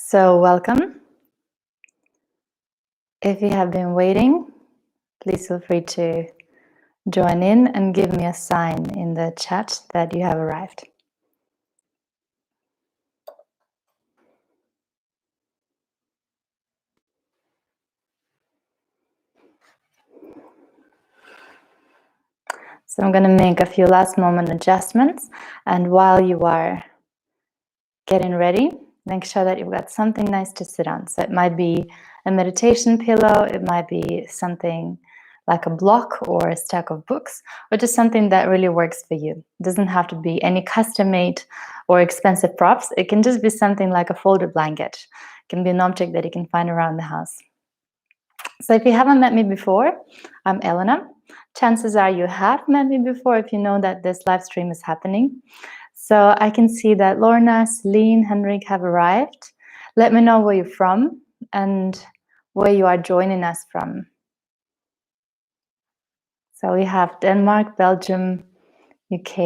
So welcome. If you have been waiting, please feel free to join in and give me a sign in the chat that you have arrived. So I'm going to make a few last moment adjustments, and while you are getting ready, make sure that you've got something nice to sit on. So it might be a meditation pillow, it might be something like a block or a stack of books, or just something that really works for you. It doesn't have to be any custom-made or expensive props. It can just be something like a folded blanket. It can be an object that you can find around the house. So if you haven't met me before, I'm Elena. Chances are you have met me before if you know that this live stream is happening. So I can see that Lorna, Celine, Henrik have arrived. Let me know where you're from and where you are joining us from. So we have Denmark, Belgium, UK.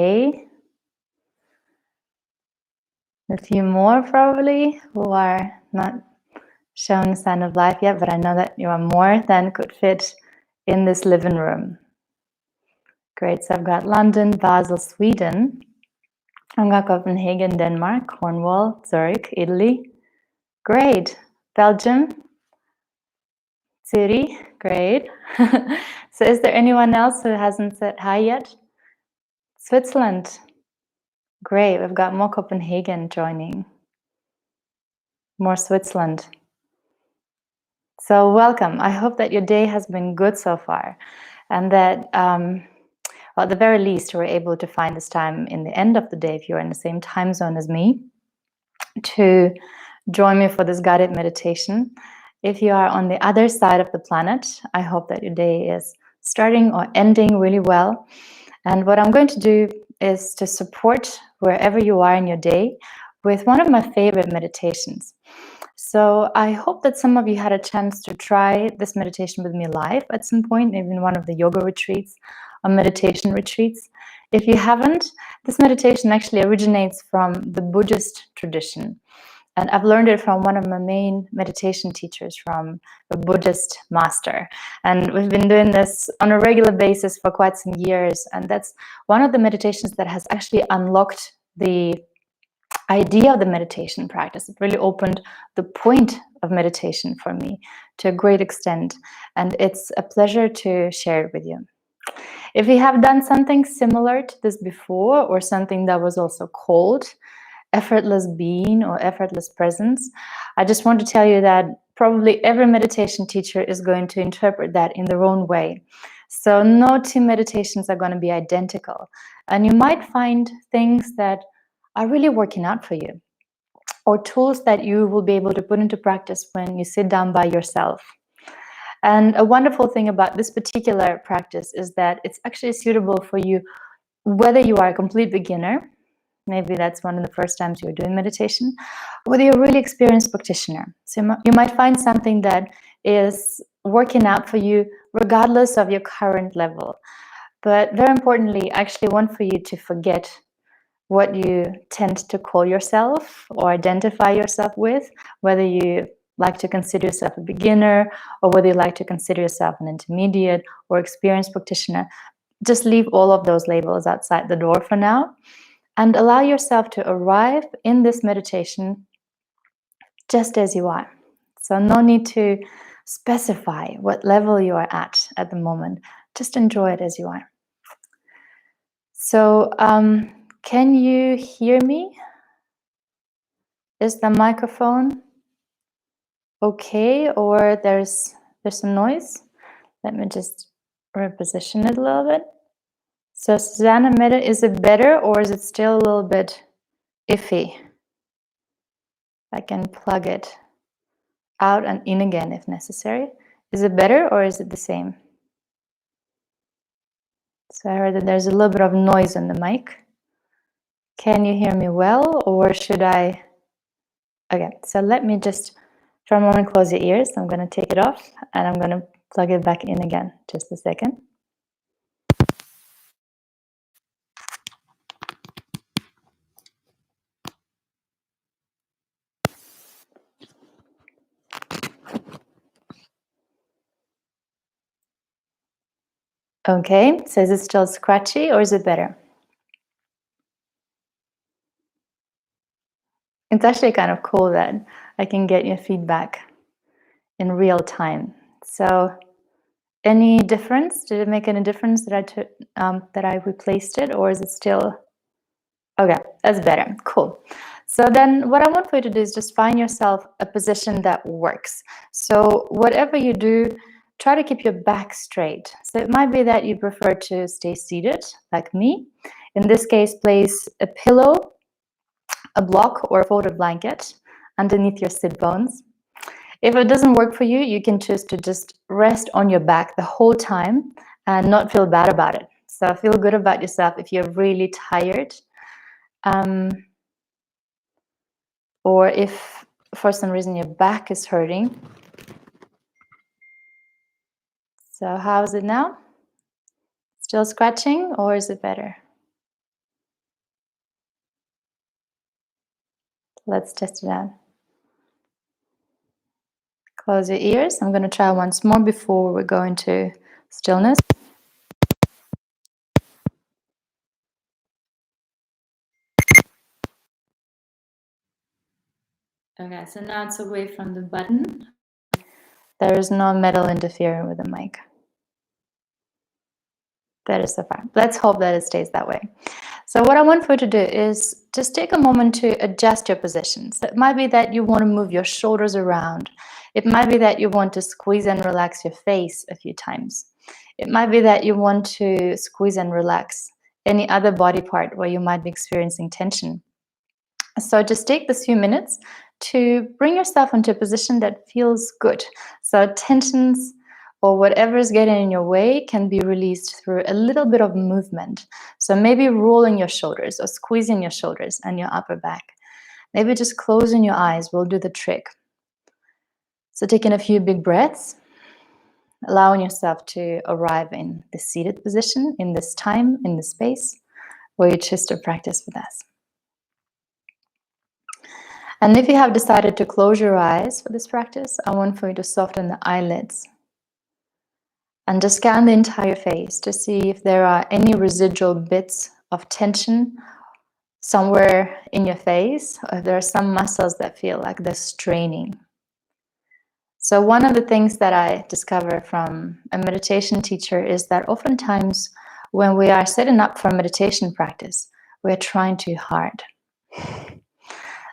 A few more probably who are not showing a sign of life yet, but I know that you are more than could fit in this living room. Great, so I've got London, Basel, Sweden. I've got Copenhagen, Denmark, Cornwall, Zurich, Italy. Great, Belgium, City, great. So is there anyone else who hasn't said hi yet? Switzerland, great, we've got more Copenhagen joining. More Switzerland. So welcome. I hope that your day has been good so far, and that well, at the very least you were able to find this time in the end of the day, if you're in the same time zone as me, to join me for this guided meditation. If you are on the other side of the planet, I hope that your day is starting or ending really well. And what I'm going to do is to support wherever you are in your day with one of my favorite meditations. So I hope that some of you had a chance to try this meditation with me live at some point, maybe in one of the yoga retreats or meditation retreats. If you haven't, this meditation actually originates from the Buddhist tradition. And I've learned it from one of my main meditation teachers, from a Buddhist master. And we've been doing this on a regular basis for quite some years. And that's one of the meditations that has actually unlocked the idea of the meditation practice. It really opened the point of meditation for me to a great extent. And it's a pleasure to share it with you. If you have done something similar to this before, or something that was also called effortless being or effortless presence, I just want to tell you that probably every meditation teacher is going to interpret that in their own way. So no two meditations are going to be identical. And you might find things that are really working out for you, or tools that you will be able to put into practice when you sit down by yourself. And a wonderful thing about this particular practice is that it's actually suitable for you whether you are a complete beginner, maybe that's one of the first times you're doing meditation, whether you're a really experienced practitioner. So you might find something that is working out for you regardless of your current level. But very importantly, I actually want for you to forget what you tend to call yourself or identify yourself with, whether you like to consider yourself a beginner or whether you like to consider yourself an intermediate or experienced practitioner. Just leave all of those labels outside the door for now and allow yourself to arrive in this meditation just as you are. So no need to specify what level you are at the moment. Just enjoy it as you are. So can you hear me? Is the microphone okay, or there's some noise? Let me just reposition it a little bit. So Susanna Meta, is it better or is it still a little bit iffy? I can plug it out and in again if necessary. Is it better or is it the same? So I heard that there's a little bit of noise on the mic. Can you hear me well, or should I? Okay, so let me just for a moment close your ears. I'm going to take it off and I'm going to plug it back in again. Just a second. Okay, so is it still scratchy or is it better? It's actually kind of cool that I can get your feedback in real time. So, any difference? Did it make any difference that that I replaced it, or is it still okay? That's better. Cool. So then, what I want for you to do is just find yourself a position that works. So whatever you do, try to keep your back straight. So it might be that you prefer to stay seated, like me. In this case, place a pillow, a block, or a folded blanket underneath your sit bones. If it doesn't work for you, you can choose to just rest on your back the whole time and not feel bad about it. So feel good about yourself if you're really tired, um, or if for some reason your back is hurting. So how is it now? Still scratching, or is it better? Let's test it out. Close your ears. I'm going to try once more before we go into stillness. Okay, so now it's away from the button. There is no metal interfering with the mic. That is so far. Let's hope that it stays that way. So what I want for you to do is just take a moment to adjust your positions. So it might be that you want to move your shoulders around. It might be that you want to squeeze and relax your face a few times. It might be that you want to squeeze and relax any other body part where you might be experiencing tension. So just take this few minutes to bring yourself into a position that feels good. So tensions or whatever is getting in your way can be released through a little bit of movement. So maybe rolling your shoulders or squeezing your shoulders and your upper back. Maybe just closing your eyes will do the trick. So taking a few big breaths, allowing yourself to arrive in the seated position, in this time, in this space where you choose to practice with us. And if you have decided to close your eyes for this practice, I want for you to soften the eyelids and just scan the entire face to see if there are any residual bits of tension somewhere in your face, or if there are some muscles that feel like they're straining. So one of the things that I discovered from a meditation teacher is that oftentimes when we are setting up for a meditation practice, we're trying too hard.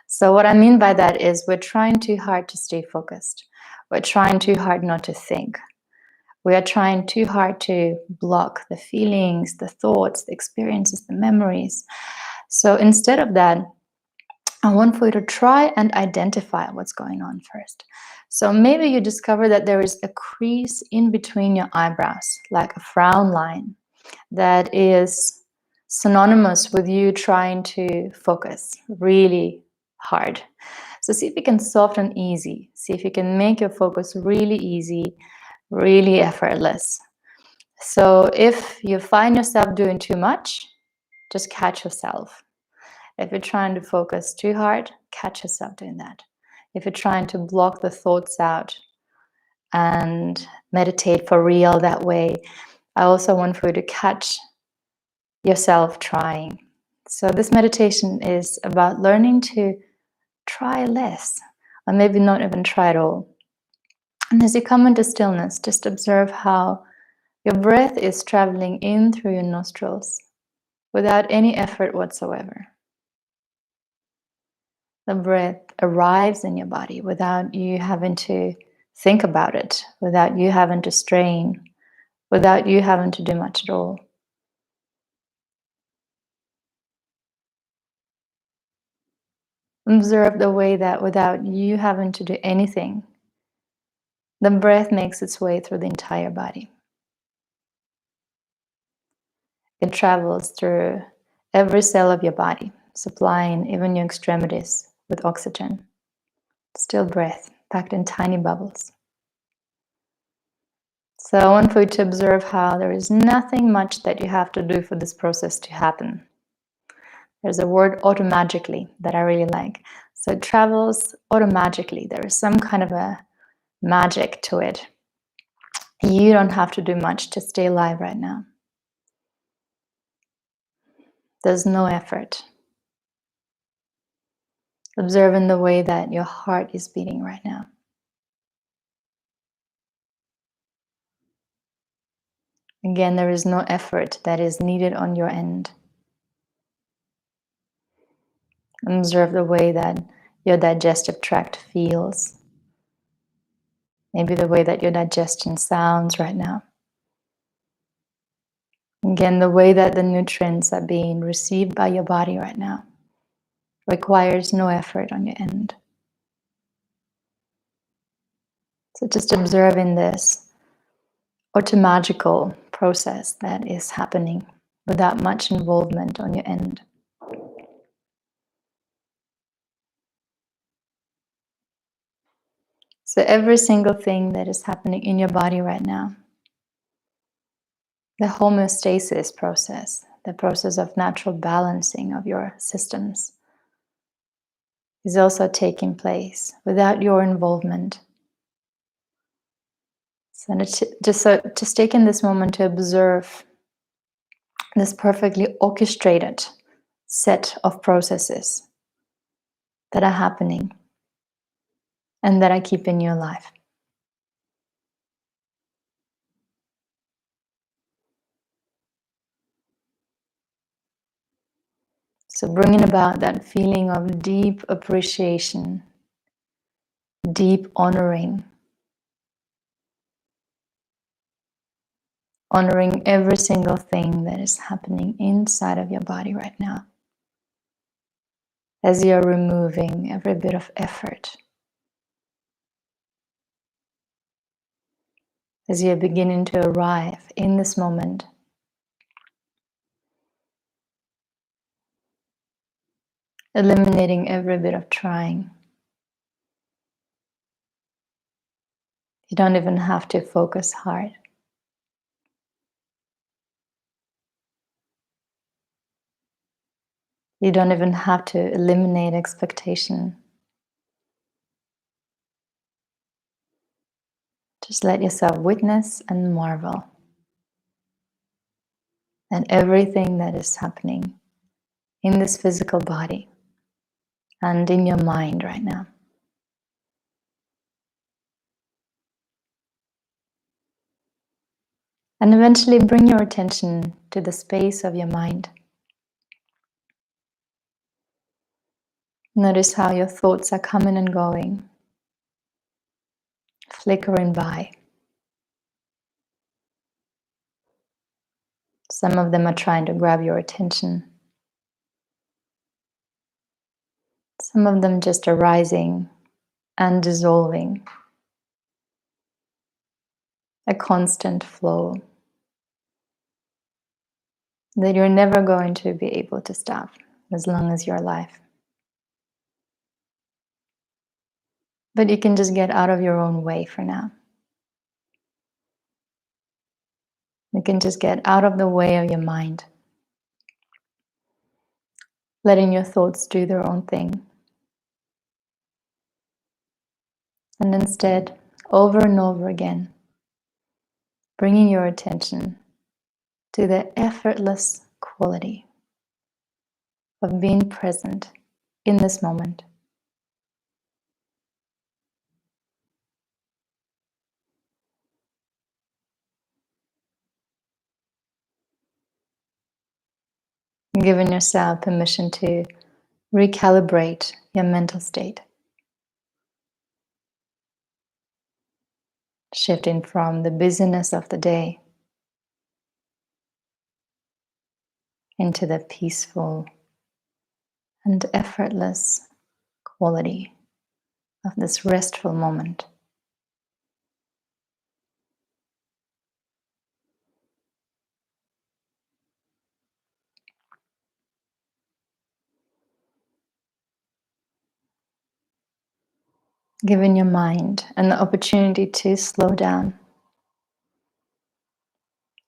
So what I mean by that is we're trying too hard to stay focused. We're trying too hard not to think. We are trying too hard to block the feelings, the thoughts, the experiences, the memories. So instead of that, I want for you to try and identify what's going on first. So maybe you discover that there is a crease in between your eyebrows, like a frown line, that is synonymous with you trying to focus really hard. So see if you can soften easy. See if you can make your focus really easy, really effortless. So if you find yourself doing too much, just catch yourself. If you're trying to focus too hard, catch yourself doing that. If you're trying to block the thoughts out and meditate for real that way, I also want for you to catch yourself trying. So this meditation is about learning to try less, or maybe not even try at all. And as you come into stillness, just observe how your breath is traveling in through your nostrils without any effort whatsoever. The breath arrives in your body without you having to think about it, without you having to strain, without you having to do much at all. Observe the way that without you having to do anything, the breath makes its way through the entire body. It travels through every cell of your body, supplying even your extremities with oxygen. Still breath, packed in tiny bubbles. So I want for you to observe how there is nothing much that you have to do for this process to happen. There's a word automagically that I really like. So it travels automagically. There is some kind of a magic to it. You don't have to do much to stay alive right now. There's no effort. Observe in the way that your heart is beating right now. Again, there is no effort that is needed on your end. Observe the way that your digestive tract feels. Maybe the way that your digestion sounds right now. Again, the way that the nutrients are being received by your body right now requires no effort on your end. So just observing this automagical process that is happening without much involvement on your end. So every single thing that is happening in your body right now, the homeostasis process, the process of natural balancing of your systems, is also taking place without your involvement. So just taking this moment to observe this perfectly orchestrated set of processes that are happening and that are keeping you alive. So bringing about that feeling of deep appreciation, deep honoring every single thing that is happening inside of your body right now, as you're removing every bit of effort, as you're beginning to arrive in this moment, eliminating every bit of trying. You don't even have to focus hard. You don't even have to eliminate expectation. Just let yourself witness and marvel at everything that is happening in this physical body and in your mind right now. And eventually bring your attention to the space of your mind. Notice how your thoughts are coming and going, flickering by. Some of them are trying to grab your attention. Some of them just arising and dissolving. A constant flow that you're never going to be able to stop as long as you're alive. But you can just get out of your own way for now. You can just get out of the way of your mind, letting your thoughts do their own thing. And instead, over and over again, bringing your attention to the effortless quality of being present in this moment. Giving yourself permission to recalibrate your mental state. Shifting from the busyness of the day into the peaceful and effortless quality of this restful moment. Giving your mind an opportunity to slow down,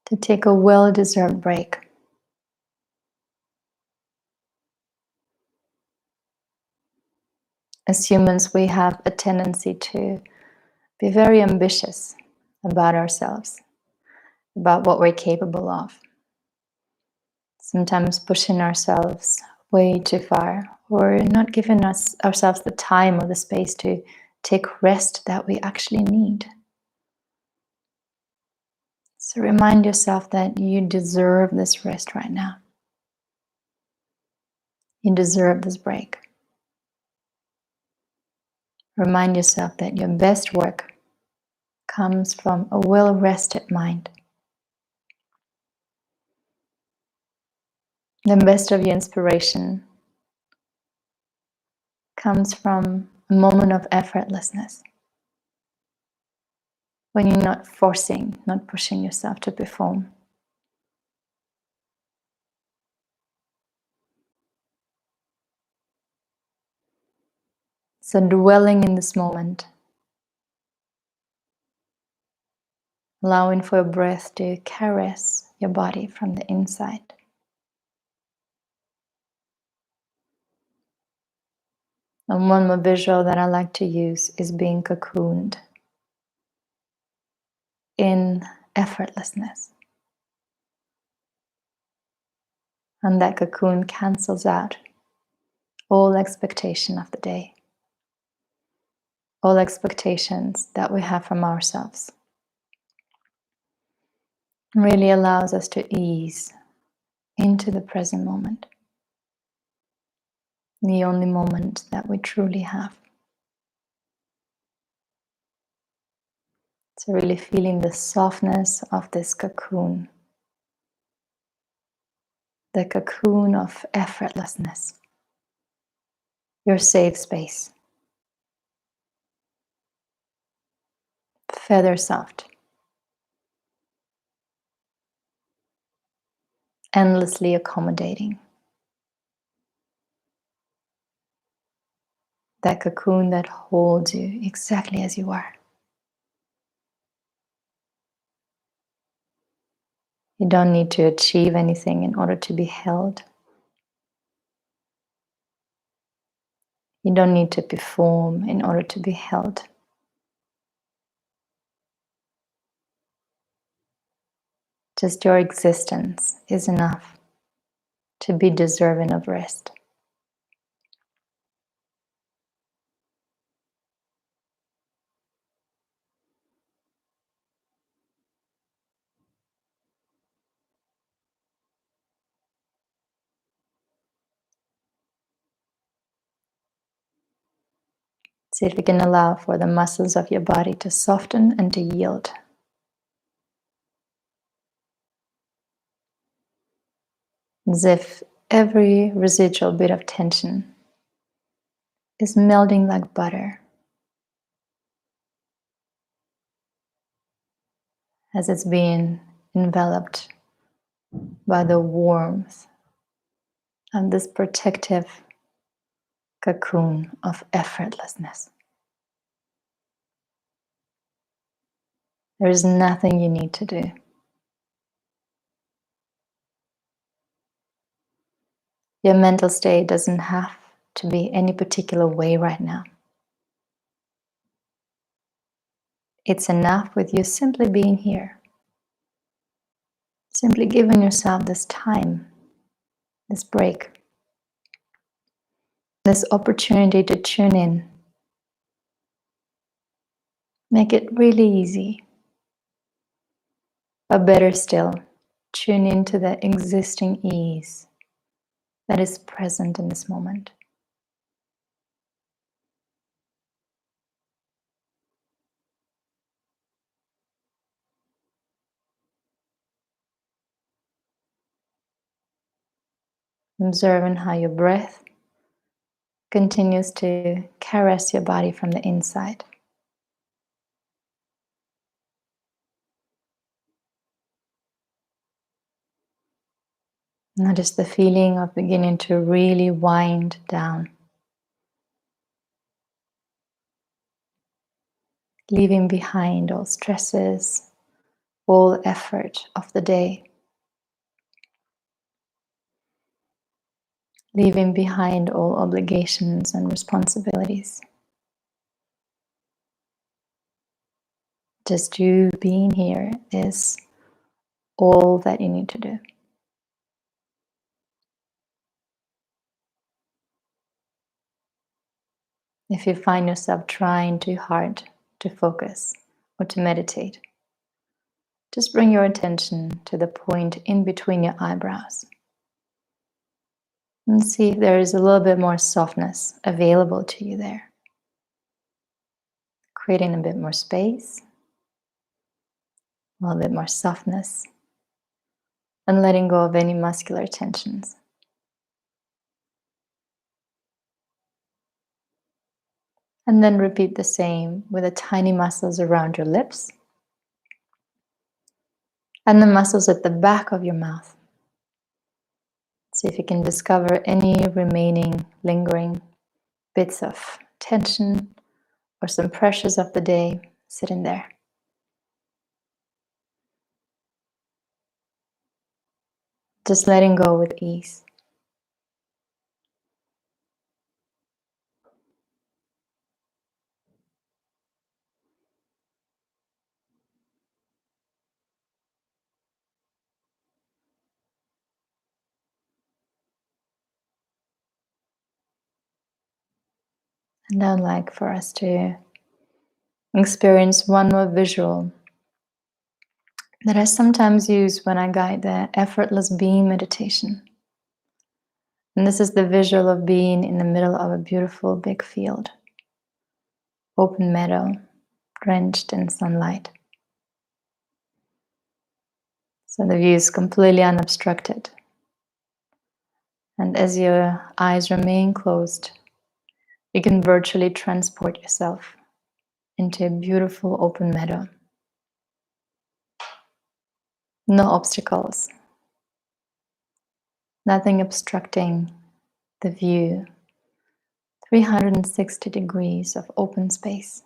to take a well-deserved break. As humans, we have a tendency to be very ambitious about ourselves, about what we're capable of. Sometimes pushing ourselves way too far, or not giving ourselves the time or the space to take rest that we actually need. So remind yourself that you deserve this rest right now. You deserve this break. Remind yourself that your best work comes from a well-rested mind. The best of your inspiration comes from a moment of effortlessness, when you're not forcing, not pushing yourself to perform. So dwelling in this moment, allowing for your breath to caress your body from the inside. And one more visual that I like to use is being cocooned in effortlessness. And that cocoon cancels out all expectation of the day, all expectations that we have from ourselves. It really allows us to ease into the present moment, the only moment that we truly have. So really feeling the softness of this cocoon, the cocoon of effortlessness, your safe space, feather soft, endlessly accommodating. That cocoon that holds you exactly as you are. You don't need to achieve anything in order to be held. You don't need to perform in order to be held. Just your existence is enough to be deserving of rest. See if you can allow for the muscles of your body to soften and to yield. As if every residual bit of tension is melting like butter as it's being enveloped by the warmth of this protective cocoon of effortlessness. There is nothing you need to do. Your mental state doesn't have to be any particular way right now. It's enough with you simply being here. Simply giving yourself this time, this break, this opportunity to tune in. Make it really easy. But better still, tune into the existing ease that is present in this moment. Observing how your breath continues to caress your body from the inside. Notice the feeling of beginning to really wind down, leaving behind all stresses, all effort of the day, leaving behind all obligations and responsibilities. Just you being here is all that you need to do. If you find yourself trying too hard to focus or to meditate, just bring your attention to the point in between your eyebrows and see if there is a little bit more softness available to you there. Creating a bit more space, a little bit more softness, and letting go of any muscular tensions. And then repeat the same with the tiny muscles around your lips and the muscles at the back of your mouth. See if you can discover any remaining lingering bits of tension or some pressures of the day sitting there. Just letting go with ease. And I'd like for us to experience one more visual that I sometimes use when I guide the effortless being meditation. And this is the visual of being in the middle of a beautiful big field, open meadow, drenched in sunlight. So the view is completely unobstructed. And as your eyes remain closed, you can virtually transport yourself into a beautiful open meadow. No obstacles, nothing obstructing the view. 360 degrees of open space.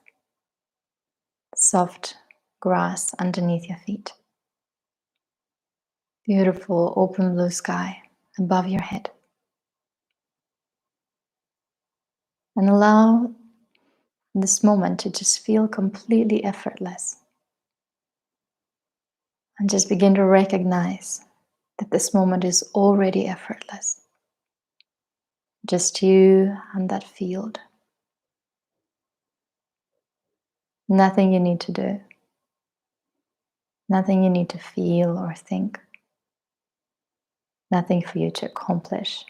Soft grass underneath your feet. Beautiful open blue sky above your head. And allow this moment to just feel completely effortless. And just begin to recognize that this moment is already effortless. Just you and that field. Nothing you need to do. Nothing you need to feel or think. Nothing for you to accomplish.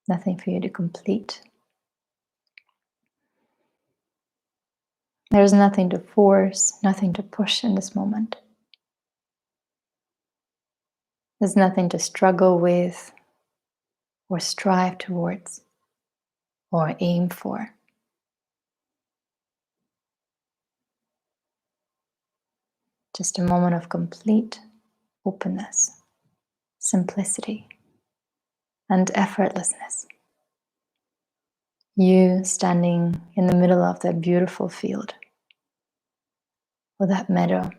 Nothing for you to complete. There's nothing to force, nothing to push in this moment. There's nothing to struggle with or strive towards or aim for. Just a moment of complete openness, simplicity, and effortlessness. You standing in the middle of that beautiful field or that meadow.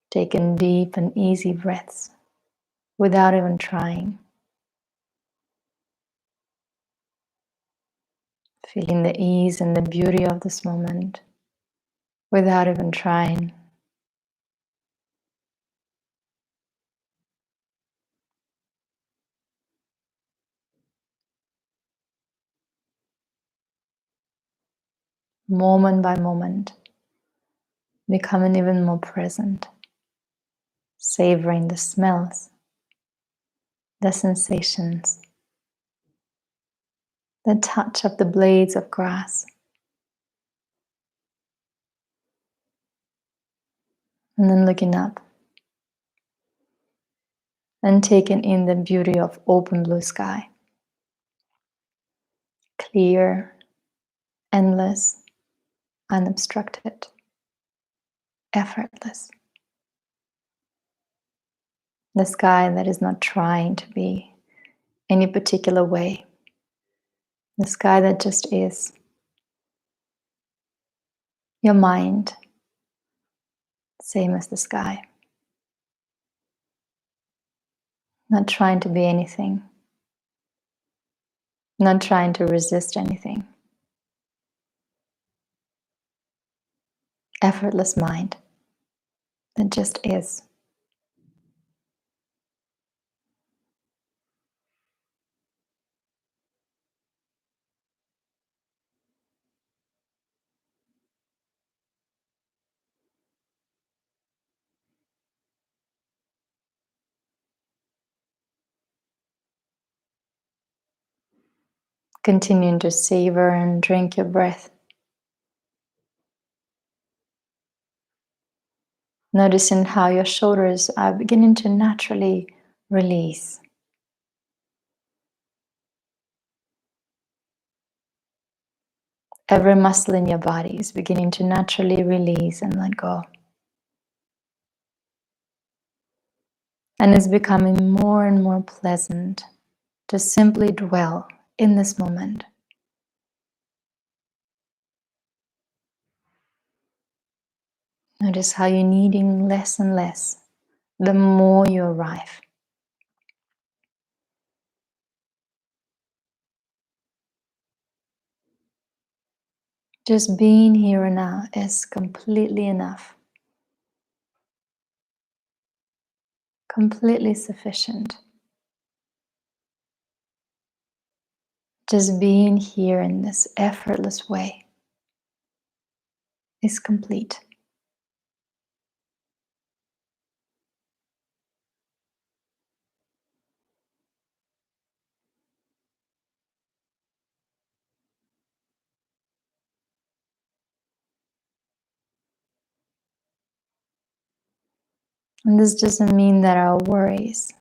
Taking deep and easy breaths without even trying. Feeling the ease and the beauty of this moment without even trying. Moment by moment, becoming even more present, savoring the smells, the sensations, the touch of the blades of grass, and then looking up and taking in the beauty of open blue sky. Clear, endless, unobstructed, effortless. The sky that is not trying to be any particular way. The sky that just is. Your mind, same as the sky. Not trying to be anything. not trying to resist anything. Effortless mind that just is. Continuing to savor and drink your breath. Noticing how your shoulders are beginning to naturally release. Every muscle in your body is beginning to naturally release and let go. And it's becoming more and more pleasant to simply dwell in this moment. Notice how you're needing less and less the more you arrive. Just being here and now is completely enough, completely sufficient. Just being here in this effortless way is complete. And this doesn't mean that our worries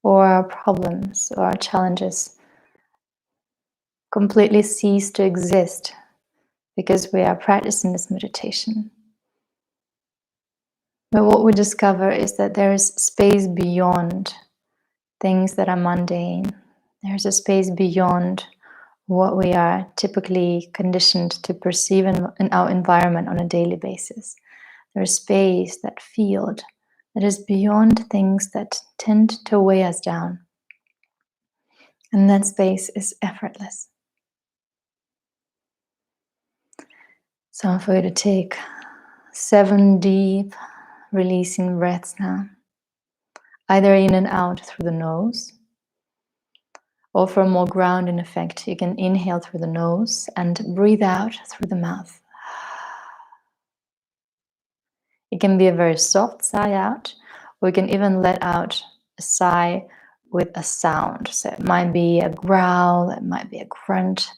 or our problems or our challenges completely cease to exist because we are practicing this meditation. But what we discover is that there is space beyond things that are mundane. There's a space beyond what we are typically conditioned to perceive in our environment on a daily basis. There's space, that field, that is beyond things that tend to weigh us down. And that space is effortless. So for you to take 7 deep releasing breaths now, either in and out through the nose, or for a more grounding effect, you can inhale through the nose and breathe out through the mouth. It can be a very soft sigh out, or you can even let out a sigh with a sound. So it might be a growl, it might be a grunt,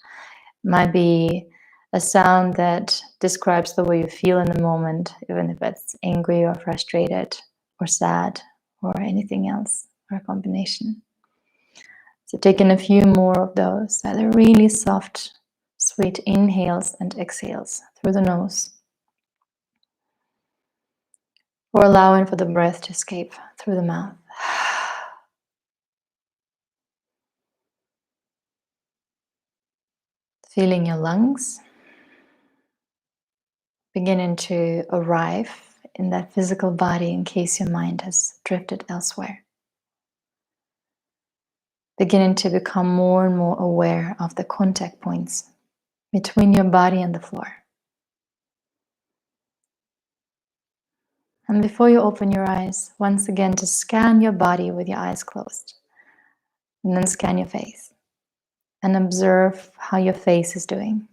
it might be a sound that describes the way you feel in the moment, even if it's angry or frustrated or sad or anything else, or a combination. So taking a few more of those, either really soft, sweet inhales and exhales through the nose, or allowing for the breath to escape through the mouth. Feeling your lungs beginning to arrive in that physical body in case your mind has drifted elsewhere. Beginning to become more and more aware of the contact points between your body and the floor. And before you open your eyes, once again, to scan your body with your eyes closed. And then scan your face. And observe how your face is doing.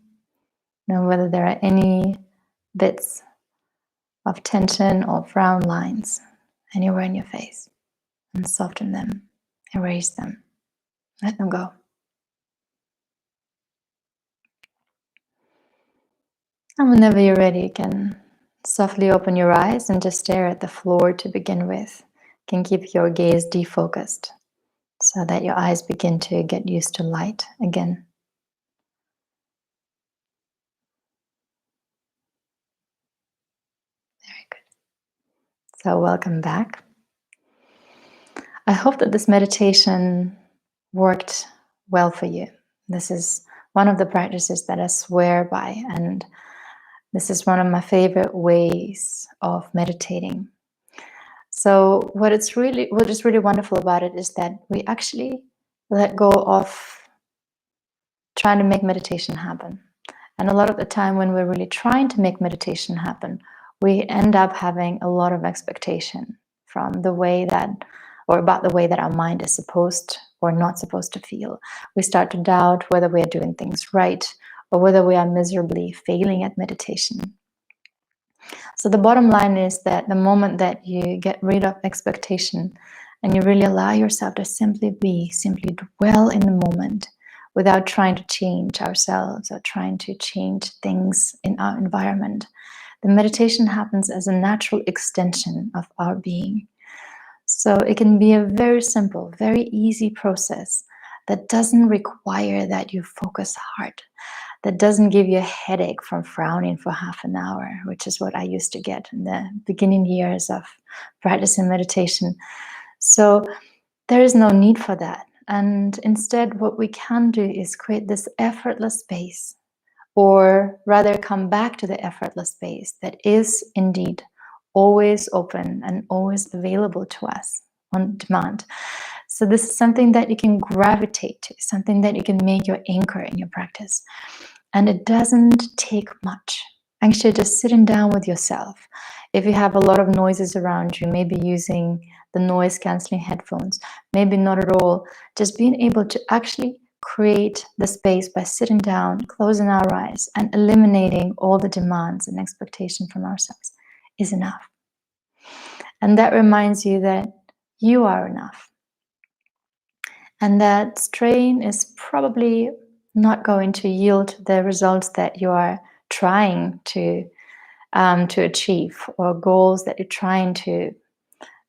Now, whether there are any bits of tension or frown lines anywhere in your face. And soften them, erase them, let them go. And whenever you're ready, you can softly open your eyes and just stare at the floor to begin with. You can keep your gaze defocused so that your eyes begin to get used to light again. Very good. So welcome back. I hope that this meditation worked well for you. This is one of the practices that I swear by, and this is one of my favorite ways of meditating. So what is really wonderful about it is that we actually let go of trying to make meditation happen. And a lot of the time when we're really trying to make meditation happen, we end up having a lot of expectation from the way that, or about the way that our mind is supposed or not supposed to feel. We start to doubt whether we are doing things right or whether we are miserably failing at meditation. So the bottom line is that the moment that you get rid of expectation and you really allow yourself to simply be, simply dwell in the moment without trying to change ourselves or trying to change things in our environment, the meditation happens as a natural extension of our being. So it can be a very simple, very easy process that doesn't require that you focus hard, that doesn't give you a headache from frowning for half an hour, which is what I used to get in the beginning years of practicing meditation. So there is no need for that. And instead, what we can do is create this effortless space, or rather come back to the effortless space that is indeed always open and always available to us on demand. So this is something that you can gravitate to, something that you can make your anchor in your practice. And it doesn't take much. Actually, just sitting down with yourself. If you have a lot of noises around you, maybe using the noise canceling headphones, maybe not at all, just being able to actually create the space by sitting down, closing our eyes, and eliminating all the demands and expectation from ourselves is enough. And that reminds you that you are enough. And that strain is probably not going to yield the results that you are trying to achieve, or goals that you're trying to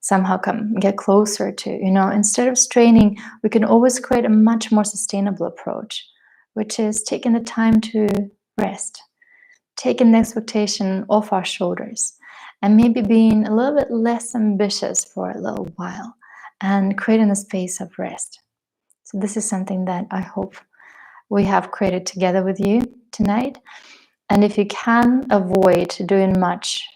somehow get closer to. Instead of straining, we can always create a much more sustainable approach, which is taking the time to rest, taking the expectation off our shoulders, and maybe being a little bit less ambitious for a little while and creating a space of rest. So this is something that I hope we have created together with you tonight. And if you can avoid doing much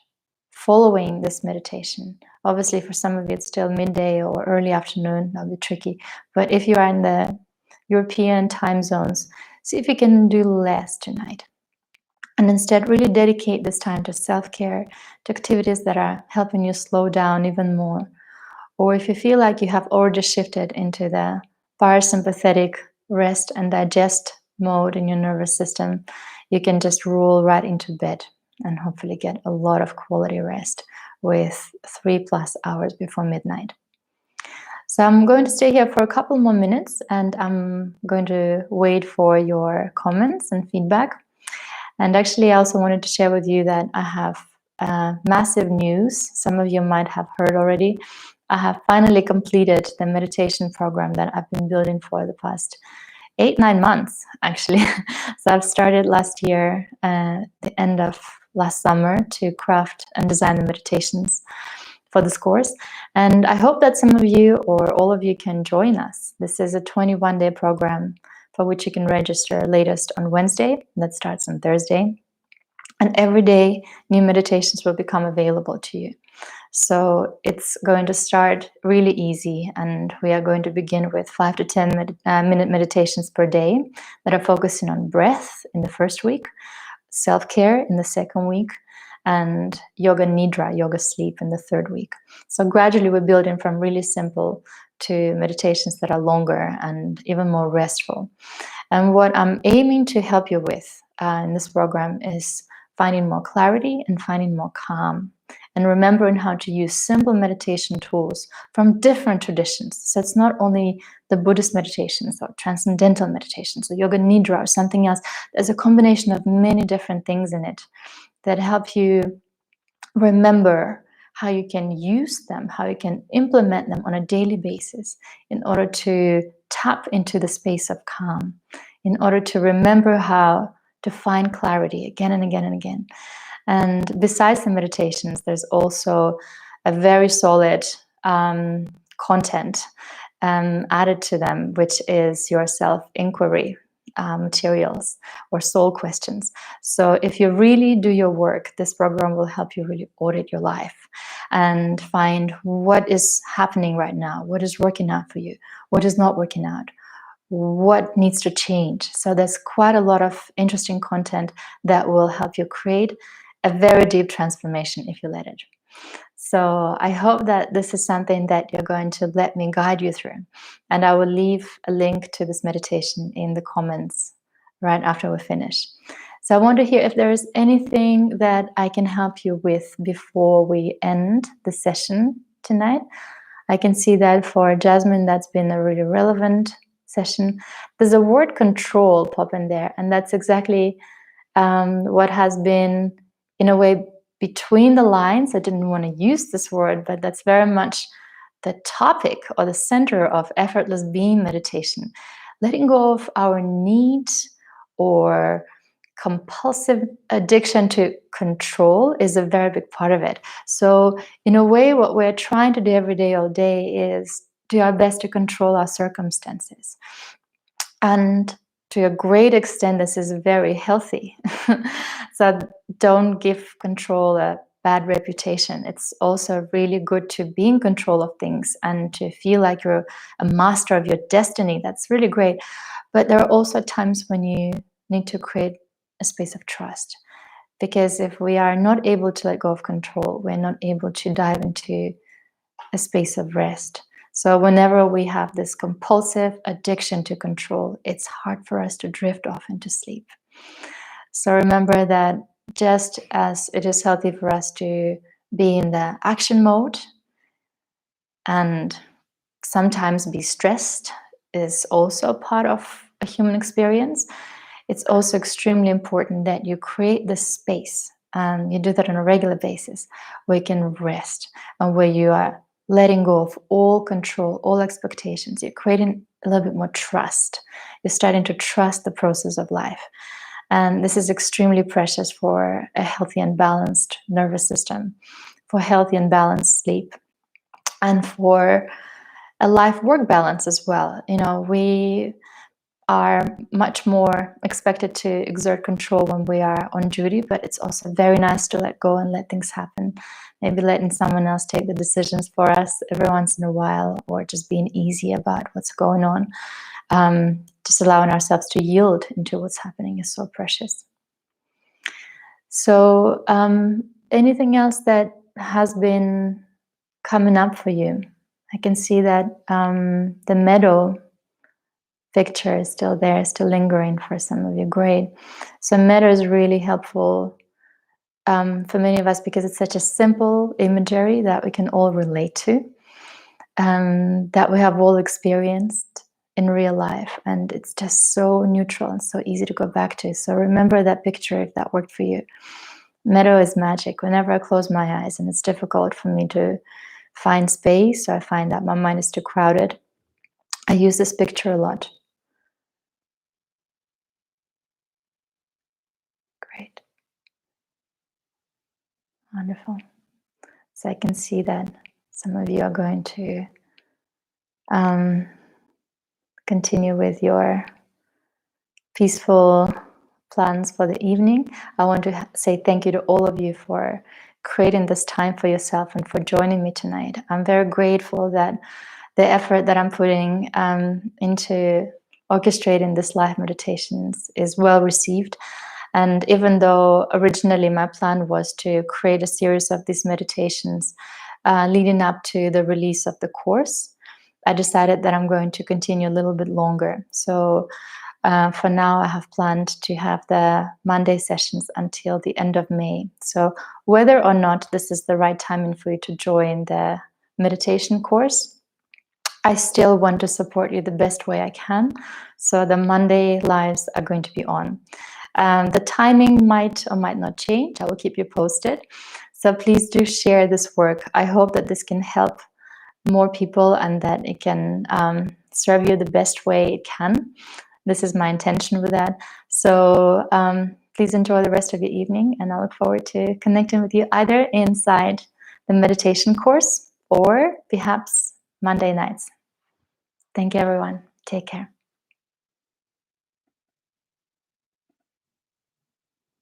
following this meditation, obviously for some of you it's still midday or early afternoon, that'll be tricky. But if you are in the European time zones, see if you can do less tonight. And instead really dedicate this time to self-care, to activities that are helping you slow down even more. Or if you feel like you have already shifted into the parasympathetic rest and digest mode in your nervous system, you can just roll right into bed and hopefully get a lot of quality rest with 3+ hours before midnight. So I'm going to stay here for a couple more minutes, and I'm going to wait for your comments and feedback. And actually, I also wanted to share with you that I have massive news. Some of you might have heard already. I have finally completed the meditation program that I've been building for the past 8-9 months, actually. So I've started last year, the end of last summer, to craft and design the meditations for this course. And I hope that some of you or all of you can join us. This is a 21-day program for which you can register latest on Wednesday. That starts on Thursday. And every day, new meditations will become available to you. So it's going to start really easy, and we are going to begin with 5 to 10 minute meditations per day that are focusing on breath in the first week, self-care in the second week, and yoga nidra, yoga sleep, in the third week. So gradually we're building from really simple to meditations that are longer and even more restful. And what I'm aiming to help you with in this program is finding more clarity and finding more calm, and remembering how to use simple meditation tools from different traditions. So it's not only the Buddhist meditations or transcendental meditations or yoga nidra or something else. There's a combination of many different things in it that help you remember how you can use them, how you can implement them on a daily basis in order to tap into the space of calm, in order to remember how to find clarity again and again and again. And besides the meditations, there's also a very solid content added to them, which is your self-inquiry materials or soul questions. So if you really do your work, this program will help you really audit your life and find what is happening right now, what is working out for you, what is not working out, what needs to change. So there's quite a lot of interesting content that will help you create a very deep transformation if you let it. So I hope that this is something that you're going to let me guide you through. And I will leave a link to this meditation in the comments right after we finish. So I want to hear if there is anything that I can help you with before we end the session tonight. I can see that for Jasmine, that's been a really relevant session. There's a word control pop in there, and that's exactly what has been, in a way, between the lines. I didn't want to use this word, but that's very much the topic or the center of effortless being meditation. Letting go of our need or compulsive addiction to control is a very big part of it. So in a way, what we're trying to do every day, all day, is do our best to control our circumstances. And to a great extent, this is very healthy. So don't give control a bad reputation. It's also really good to be in control of things and to feel like you're a master of your destiny. That's really great. But there are also times when you need to create a space of trust. Because if we are not able to let go of control, we're not able to dive into a space of rest. So whenever we have this compulsive addiction to control, it's hard for us to drift off into sleep. So remember that just as it is healthy for us to be in the action mode and sometimes be stressed is also part of a human experience, it's also extremely important that you create this space, and you do that on a regular basis, where you can rest and where you are letting go of all control, all expectations. You're creating a little bit more trust. You're starting to trust the process of life. And this is extremely precious for a healthy and balanced nervous system, for healthy and balanced sleep, and for a life-work balance as well. You know, we are much more expected to exert control when we are on duty, but it's also very nice to let go and let things happen. Maybe letting someone else take the decisions for us every once in a while, or just being easy about what's going on. Just allowing ourselves to yield into what's happening is so precious. So anything else that has been coming up for you? I can see that the meadow picture is still there, still lingering for some of you. Great. So meadow is really helpful for many of us because it's such a simple imagery that we can all relate to, that we have all experienced in real life, and it's just so neutral and so easy to go back to. So remember that picture if that worked for you. Meadow is magic. Whenever I close my eyes and it's difficult for me to find space, or I find that my mind is too crowded, I use this picture a lot. Great. Wonderful. So I can see that some of you are going to continue with your peaceful plans for the evening. I want to say thank you to all of you for creating this time for yourself and for joining me tonight. I'm very grateful that the effort that I'm putting into orchestrating this live meditations is well received. And even though originally my plan was to create a series of these meditations leading up to the release of the course, I decided that I'm going to continue a little bit longer. So for now, I have planned to have the Monday sessions until the end of May. So whether or not this is the right timing for you to join the meditation course, I still want to support you the best way I can. So the Monday lives are going to be on. The timing might or might not change. I will keep you posted. So please do share this work. I hope that this can help more people and that it can serve you the best way it can. This is my intention with that. So please enjoy the rest of your evening, and I look forward to connecting with you either inside the meditation course or perhaps Monday nights. Thank you, everyone. Take care.